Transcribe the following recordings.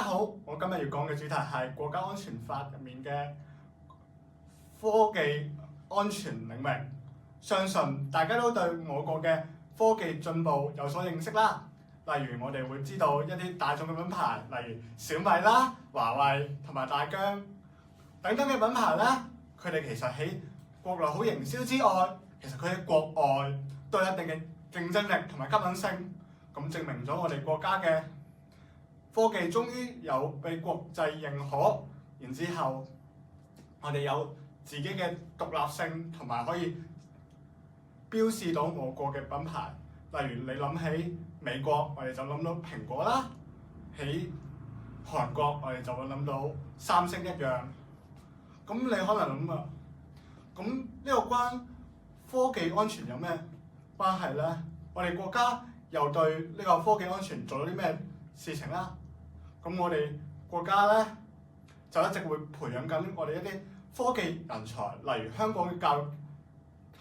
家好，我今日要講嘅主題係國家安全法入面嘅科技安全領域。相信大家都對我國嘅科技進步有所認識啦。例如我哋會知道一啲大眾嘅品牌，例如小米啦、華為同埋大疆等等嘅品牌咧，佢哋其實喺國內好營銷之外，其實佢喺國外都有一定嘅競爭力同埋吸引性，咁證明咗我哋國家嘅科技終於有被國際認可，然之後我哋有自己嘅獨立性同埋可以標示到我國嘅品牌。例如你諗起美國，我哋就諗到蘋果啦；喺韓國，我哋就會諗到三星一樣。咁你可能諗啊，咁呢個關科技安全有咩關係咧？我哋國家又對呢個科技安全做咗啲咩事情啦？咁我哋國家咧就一直會培養緊我哋一啲科技人才，例如香港嘅教育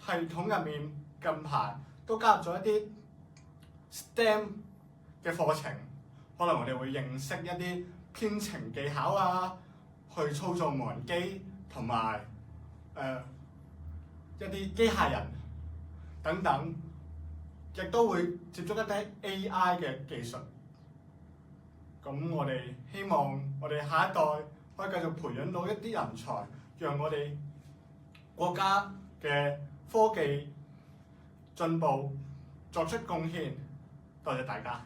系統入面近排都加入咗一啲 STEM 嘅課程，可能我哋會認識一啲編程技巧啊，去操作無人機同埋一啲機械人等等，亦都會接觸一啲 AI 嘅技術。咁我哋希望我哋下一代可以繼續培養到一啲人才，讓我哋國家嘅科技進步作出貢獻。多謝大家。